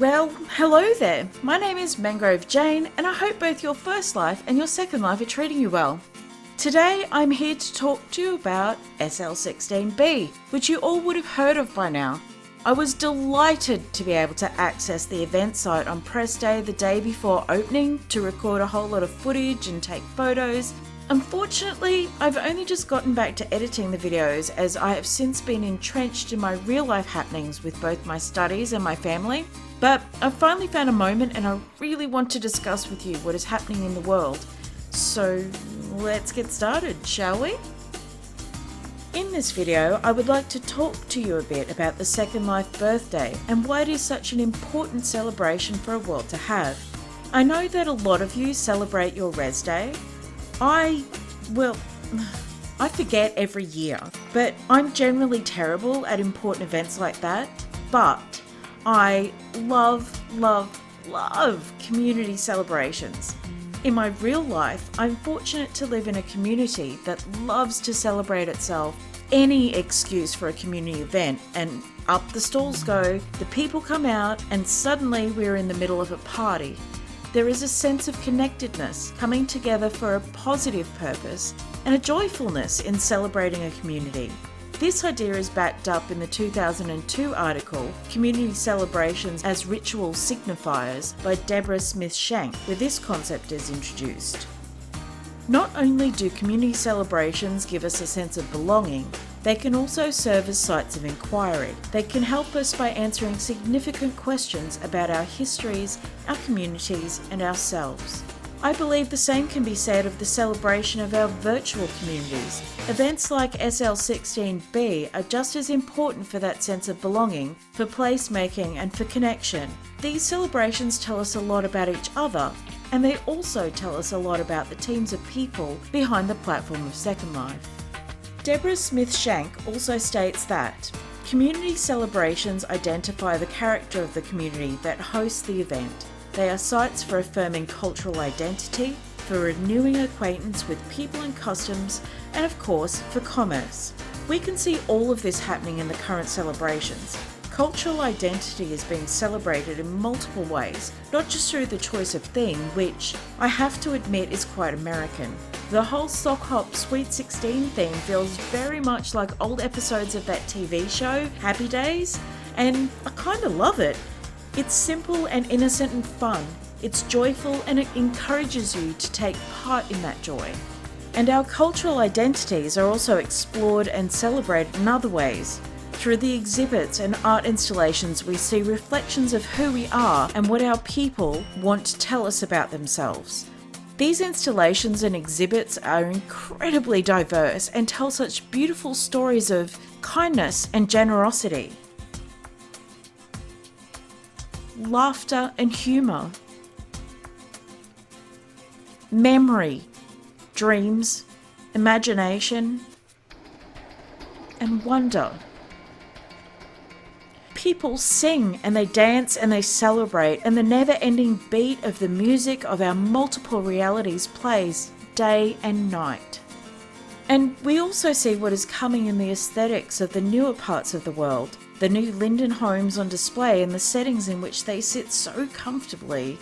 Well, hello there. My name is Mangrovejane, and I hope both your first life and your second life are treating you well. Today, I'm here to talk to you about SL16B, which you all would have heard of by now. I was delighted to be able to access the event site on press day the day before opening to record a whole lot of footage and take photos. Unfortunately, I've only just gotten back to editing the videos as I have since been entrenched in my real life happenings with both my studies and my family. But I've finally found a moment and I really want to discuss with you what is happening in the world. So let's get started, shall we? In this video, I would like to talk to you a bit about the Second Life birthday and why it is such an important celebration for a world to have. I know that a lot of you celebrate your Res Day. I forget every year, but I'm generally terrible at important events like that. But I love community celebrations. In my real life, I'm fortunate to live in a community that loves to celebrate itself. Any excuse for a community event, and up the stalls go, the people come out, and suddenly we're in the middle of a party. There is a sense of connectedness, coming together for a positive purpose, and a joyfulness in celebrating a community. This idea is backed up in the 2002 article, Community Celebrations as Ritual Signifiers by Deborah Smith-Shank, where this concept is introduced. Not only do community celebrations give us a sense of belonging, they can also serve as sites of inquiry. They can help us by answering significant questions about our histories, our communities, and ourselves. I believe the same can be said of the celebration of our virtual communities. Events like SL16B are just as important for that sense of belonging, for placemaking, and for connection. These celebrations tell us a lot about each other, and they also tell us a lot about the teams of people behind the platform of Second Life. Deborah Smith-Shank also states that community celebrations identify the character of the community that hosts the event. They are sites for affirming cultural identity, for renewing acquaintance with people and customs, and of course, for commerce. We can see all of this happening in the current celebrations. Cultural identity is being celebrated in multiple ways, not just through the choice of theme, which I have to admit is quite American. The whole Sock Hop Sweet 16 theme feels very much like old episodes of that TV show, Happy Days, and I kind of love it. It's simple and innocent and fun. It's joyful and it encourages you to take part in that joy. And our cultural identities are also explored and celebrated in other ways. Through the exhibits and art installations, we see reflections of who we are and what our people want to tell us about themselves. These installations and exhibits are incredibly diverse and tell such beautiful stories of kindness and generosity, laughter and humour, memory, dreams, imagination, and wonder. People sing and they dance and they celebrate, and the never-ending beat of the music of our multiple realities plays day and night. And we also see what is coming in the aesthetics of the newer parts of the world, the new Linden homes on display and the settings in which they sit so comfortably.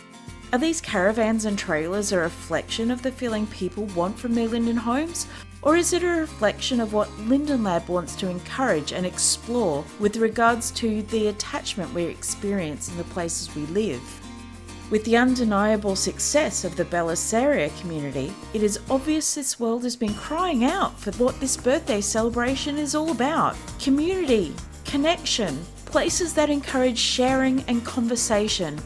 Are these caravans and trailers a reflection of the feeling people want from their Linden homes? Or is it a reflection of what Linden Lab wants to encourage and explore with regards to the attachment we experience in the places we live? With the undeniable success of the Belissaria community, it is obvious this world has been crying out for what this birthday celebration is all about. Community, connection, places that encourage sharing and conversation,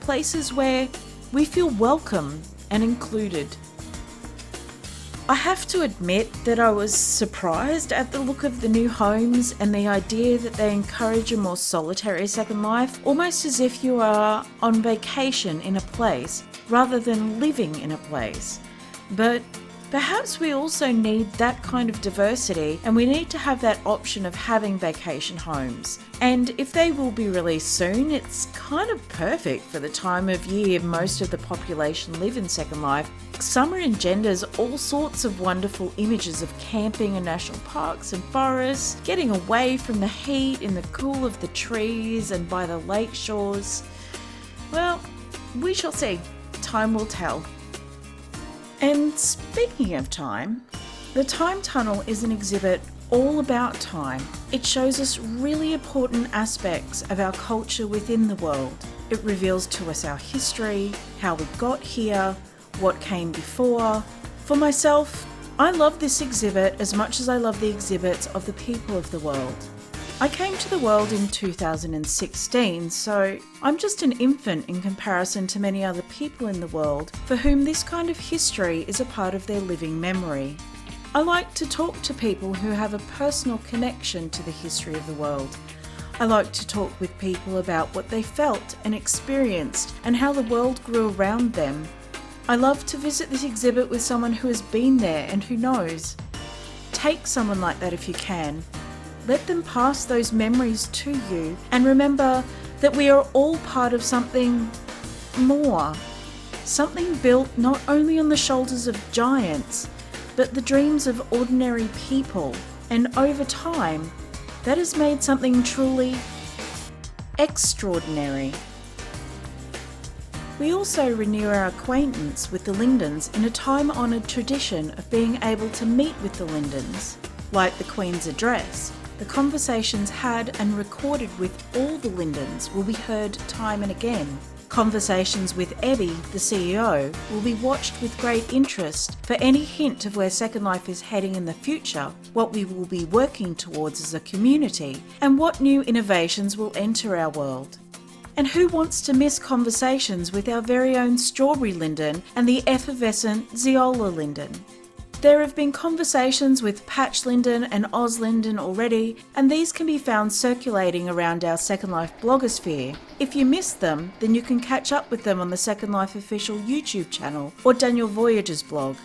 places where we feel welcome and included. I have to admit that I was surprised at the look of the new homes and the idea that they encourage a more solitary second life, almost as if you are on vacation in a place rather than living in a place. But perhaps we also need that kind of diversity, and we need to have that option of having vacation homes. And if they will be released soon, it's kind of perfect for the time of year most of the population live in Second Life. Summer engenders all sorts of wonderful images of camping in national parks and forests, getting away from the heat in the cool of the trees and by the lake shores. Well, we shall see. Time will tell. And speaking of time, the Time Tunnel is an exhibit all about time. It shows us really important aspects of our culture within the world. It reveals to us our history, how we got here, what came before. For myself, I love this exhibit as much as I love the exhibits of the people of the world. I came to the world in 2016, so I'm just an infant in comparison to many other people in the world for whom this kind of history is a part of their living memory. I like to talk to people who have a personal connection to the history of the world. I like to talk with people about what they felt and experienced and how the world grew around them. I love to visit this exhibit with someone who has been there and who knows. Take someone like that if you can. Let them pass those memories to you and remember that we are all part of something more. Something built not only on the shoulders of giants, but the dreams of ordinary people. And over time, that has made something truly extraordinary. We also renew our acquaintance with the Lindens in a time-honoured tradition of being able to meet with the Lindens. Like the Queen's Address, the conversations had and recorded with all the Lindens will be heard time and again. Conversations with Ebby, the CEO, will be watched with great interest for any hint of where Second Life is heading in the future, what we will be working towards as a community, and what new innovations will enter our world. And who wants to miss conversations with our very own Strawberry Linden and the effervescent Zeola Linden? There have been conversations with Patch Linden and Oz Linden already, and these can be found circulating around our Second Life blogosphere. If you missed them, then you can catch up with them on the Second Life official YouTube channel or Daniel Voyagers blog.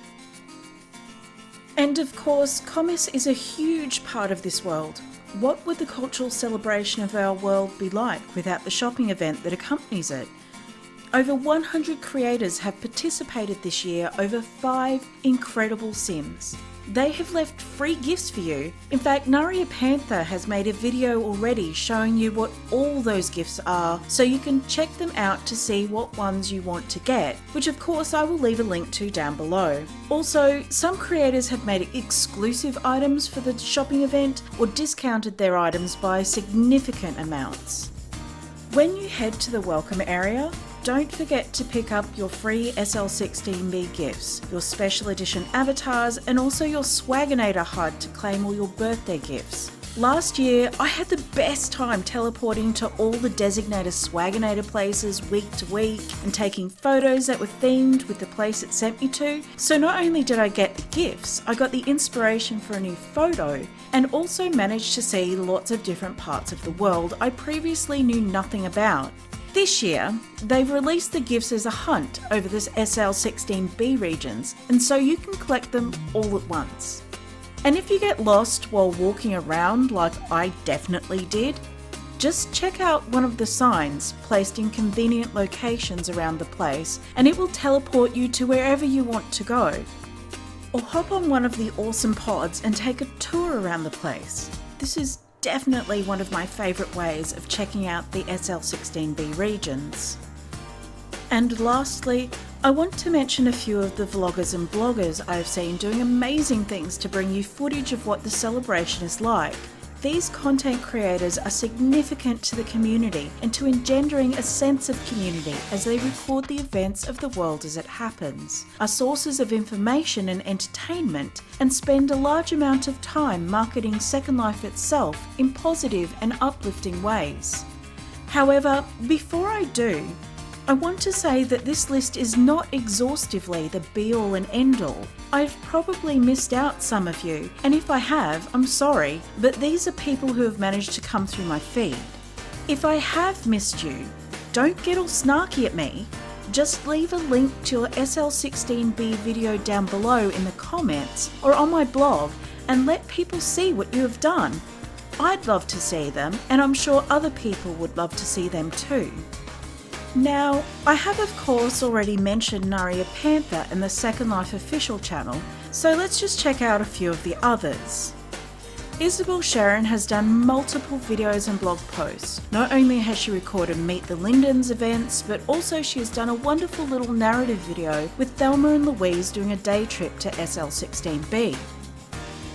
And of course, commerce is a huge part of this world. What would the cultural celebration of our world be like without the shopping event that accompanies it? Over 100 creators have participated this year over 5 incredible sims. They have left free gifts for you. In fact, Naria Panthar has made a video already showing you what all those gifts are, so you can check them out to see what ones you want to get, which of course I will leave a link to down below. Also, some creators have made exclusive items for the shopping event or discounted their items by significant amounts. When you head to the welcome area, don't forget to pick up your free SL16B gifts, your special edition avatars, and also your Swaginator HUD to claim all your birthday gifts. Last year, I had the best time teleporting to all the designated Swaginator places week to week and taking photos that were themed with the place it sent me to. So not only did I get the gifts, I got the inspiration for a new photo and also managed to see lots of different parts of the world I previously knew nothing about. This year, they've released the gifts as a hunt over the SL16B regions, and so you can collect them all at once. And if you get lost while walking around like I definitely did, just check out one of the signs placed in convenient locations around the place and it will teleport you to wherever you want to go. Or hop on one of the awesome pods and take a tour around the place. This is definitely one of my favourite ways of checking out the SL16B regions. And lastly, I want to mention a few of the vloggers and bloggers I've seen doing amazing things to bring you footage of what the celebration is like. These content creators are significant to the community and to engendering a sense of community as they record the events of the world as it happens, are sources of information and entertainment, and spend a large amount of time marketing Second Life itself in positive and uplifting ways. However, before I do, I want to say that this list is not exhaustively the be-all and end-all. I've probably missed out some of you, and if I have, I'm sorry, but these are people who have managed to come through my feed. If I have missed you, don't get all snarky at me. Just leave a link to your SL16B video down below in the comments or on my blog and let people see what you have done. I'd love to see them, and I'm sure other people would love to see them too. Now, I have of course already mentioned Naria Panthar in the Second Life official channel, so let's just check out a few of the others. Isabelle Cheren has done multiple videos and blog posts. Not only has she recorded Meet the Lindens events, but also she has done a wonderful little narrative video with Thelma and Louise doing a day trip to SL16B.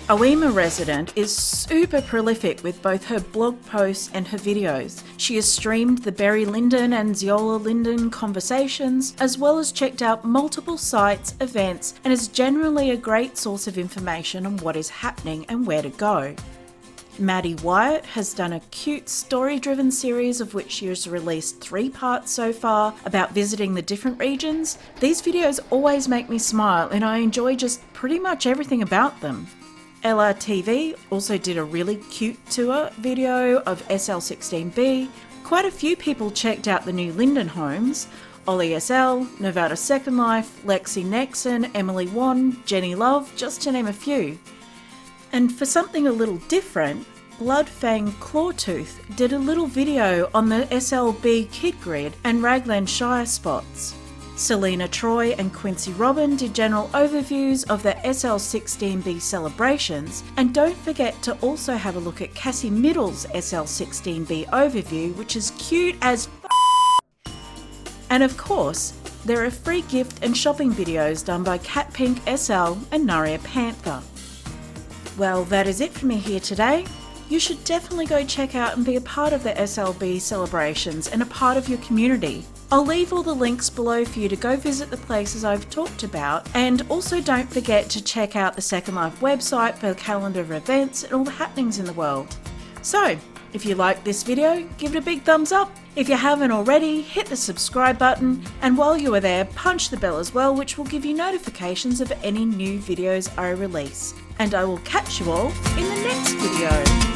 Oema Resident is super prolific with both her blog posts and her videos. She has streamed the Berry Linden and Zeola Linden conversations, as well as checked out multiple sites, events, and is generally a great source of information on what is happening and where to go. Maddie Wyatt has done a cute story-driven series of which she has released 3 parts so far about visiting the different regions. These videos always make me smile and I enjoy just pretty much everything about them. Lrvtv also did a really cute tour video of SL16B. Quite a few people checked out the new Linden homes. Olly Esel, NovataSecondLife, Lexy Nexen, Emily Wan, Jenny Love, just to name a few. And for something a little different, Bloodfang Clawtooth did a little video on the SLB Kid Grid and Raglan Shire spots. Celena Troye and Quincy Robin did general overviews of the SL16B celebrations, and don't forget to also have a look at Cassie Middles' SL16B overview, which is cute as And of course, there are free gift and shopping videos done by Cat Pink SL and Naria Panthar. Well, that is it for me here today. You should definitely go check out and be a part of the SLB celebrations and a part of your community. I'll leave all the links below for you to go visit the places I've talked about, and also don't forget to check out the Second Life website for a calendar of events and all the happenings in the world. So, if you liked this video, give it a big thumbs up. If you haven't already, hit the subscribe button, and while you are there, punch the bell as well, which will give you notifications of any new videos I release. And I will catch you all in the next video.